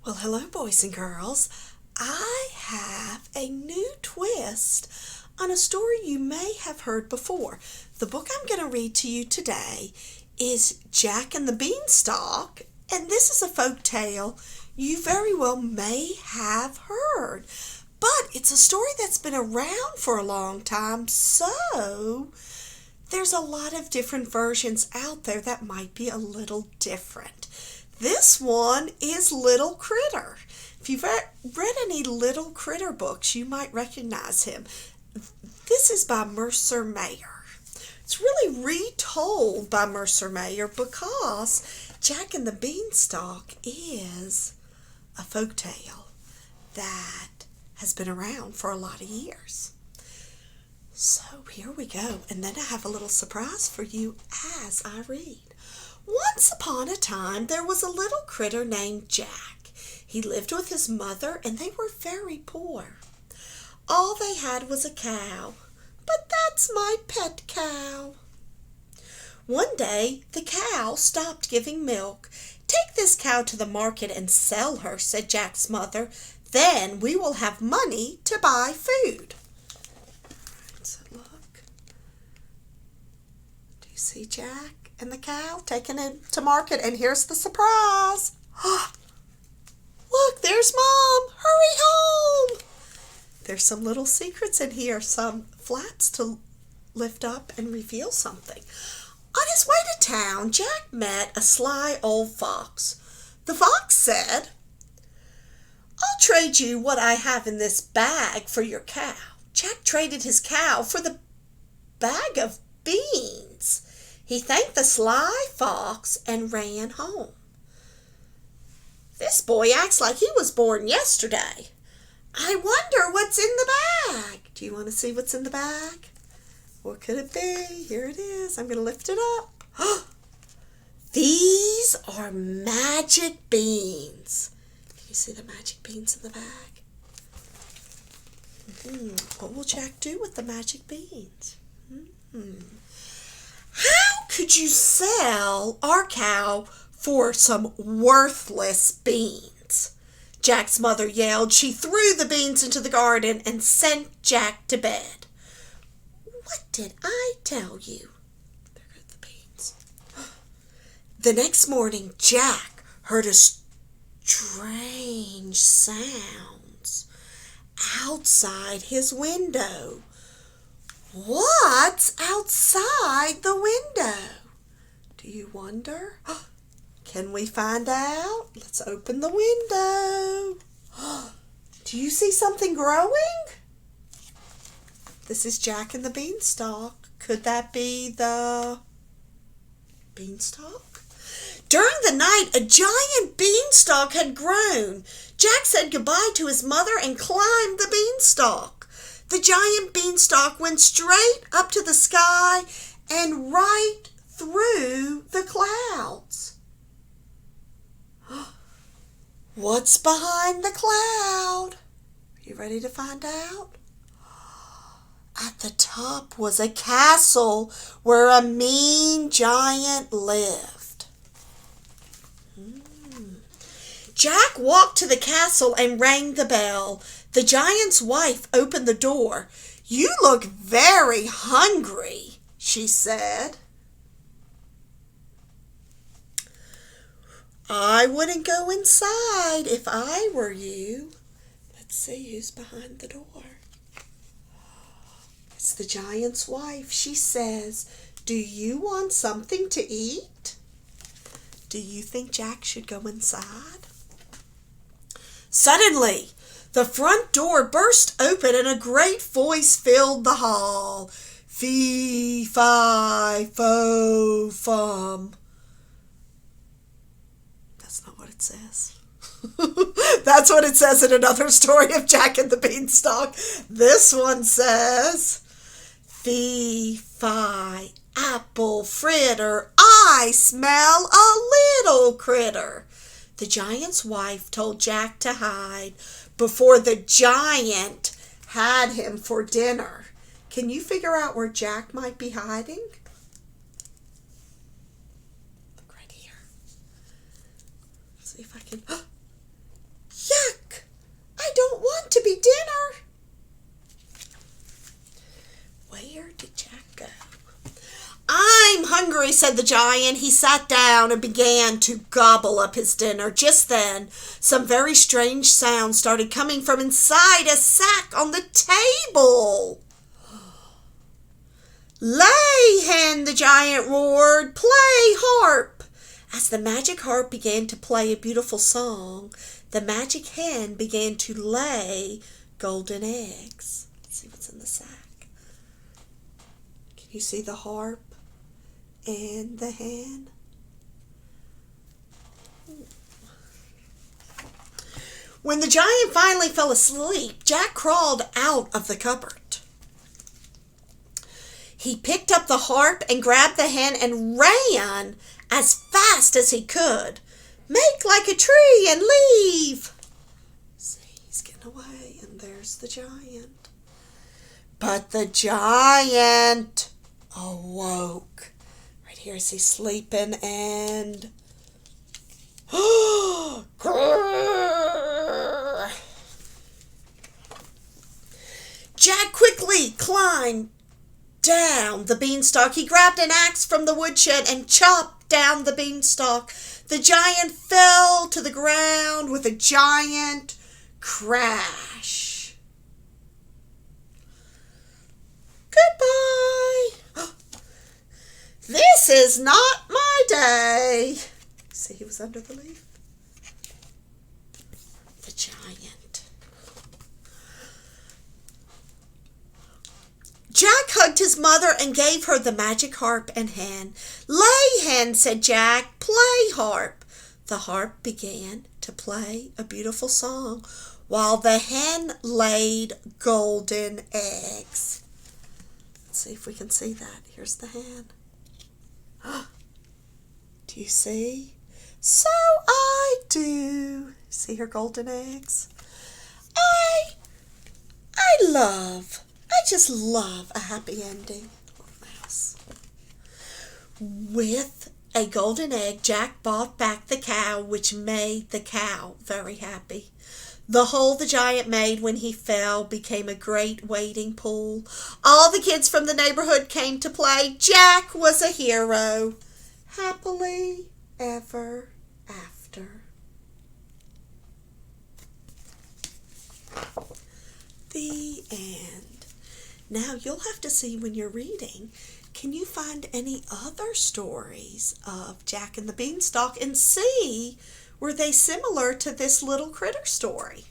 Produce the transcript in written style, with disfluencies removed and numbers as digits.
Well, hello, boys and girls. I have a new twist on a story you may have heard before. The book I'm going to read to you today is Jack and the Beanstalk, and this is a folk tale you very well may have heard. But it's a story that's been around for a long time, so there's a lot of different versions out there that might be a little different. This one is Little Critter. If you've read any Little Critter books, you might recognize him. This is by Mercer Mayer. It's really retold by Mercer Mayer because Jack and the Beanstalk is a folk tale that has been around for a lot of years. So here we go, and then I have a little surprise for you as I read. Once upon a time, there was a little critter named Jack. He lived with his mother, and they were very poor. All they had was a cow, but that's my pet cow. One day, the cow stopped giving milk. "Take this cow to the market and sell her," said Jack's mother. "Then we will have money to buy food." So look. Do you see Jack and the cow taking it to market? And here's the surprise. Look, there's Mom. Hurry home. There's some little secrets in here, some flaps to lift up and reveal something. On his way to town, Jack met a sly old fox. The fox said, "I'll trade you what I have in this bag for your cow." Jack traded his cow for the bag of beans. He thanked the sly fox and ran home. "This boy acts like he was born yesterday. I wonder what's in the bag." Do you want to see what's in the bag? What could it be? Here it is. I'm going to lift it up. These are magic beans. Can you see the magic beans in the bag? What will Jack do with the magic beans? How could you sell our cow for some worthless beans? Jack's mother yelled. She threw the beans into the garden and sent Jack to bed. What did I tell you? There go the beans. The next morning, Jack heard a strange sounds outside his window. What's outside the window? Do you wonder? Can we find out? Let's open the window. Do you see something growing? This is Jack and the Beanstalk. Could that be the beanstalk? During the night, a giant beanstalk had grown. Jack said goodbye to his mother and climbed the beanstalk. The giant beanstalk went straight up to the sky and right through the clouds. What's behind the cloud? Are you ready to find out? At the top was a castle where a mean giant lived. Jack walked to the castle and rang the bell. The giant's wife opened the door. "You look very hungry," she said. "I wouldn't go inside if I were you." Let's see who's behind the door. It's the giant's wife. She says, "Do you want something to eat?" Do you think Jack should go inside? Suddenly, the front door burst open and a great voice filled the hall. Fee, fi, fo, fum. That's not what it says. That's what it says in another story of Jack and the Beanstalk. This one says, "Fee, fi, apple fritter, I smell a little critter." The giant's wife told Jack to hide before the giant had him for dinner. Can you figure out where Jack might be hiding? Look right here. See if I can. hungry, said the giant. He sat down and began to gobble up his dinner. Just then, some very strange sounds started coming from inside a sack on the table. "Lay, hen," the giant roared. "Play, harp." As the magic harp began to play a beautiful song, the magic hen began to lay golden eggs. Let's see what's in the sack. Can you see the harp and the hen? When the giant finally fell asleep, Jack crawled out of the cupboard. He picked up the harp and grabbed the hen and ran as fast as he could. "Make like a tree and leave." See, he's getting away, and there's the giant. But the giant awoke. Right here is he sleeping, and Jack quickly climbed down the beanstalk. He grabbed an axe from the woodshed and chopped down the beanstalk. The giant fell to the ground with a giant crash. "Goodbye. This is not my day." See, he was under the leaf. The giant. Jack hugged his mother and gave her the magic harp and hen. "Lay, hen," said Jack. "Play, harp." The harp began to play a beautiful song while the hen laid golden eggs. Let's see if we can see that. Here's the hen. Do you see? So I do. See her golden eggs? I just love a happy ending. Mouse. With a golden egg, Jack bought back the cow, which made the cow very happy. The hole the giant made when he fell became a great wading pool. All the kids from the neighborhood came to play. Jack was a hero. Happily ever after. The end. Now you'll have to see when you're reading, can you find any other stories of Jack and the Beanstalk and see were they similar to this little critter story?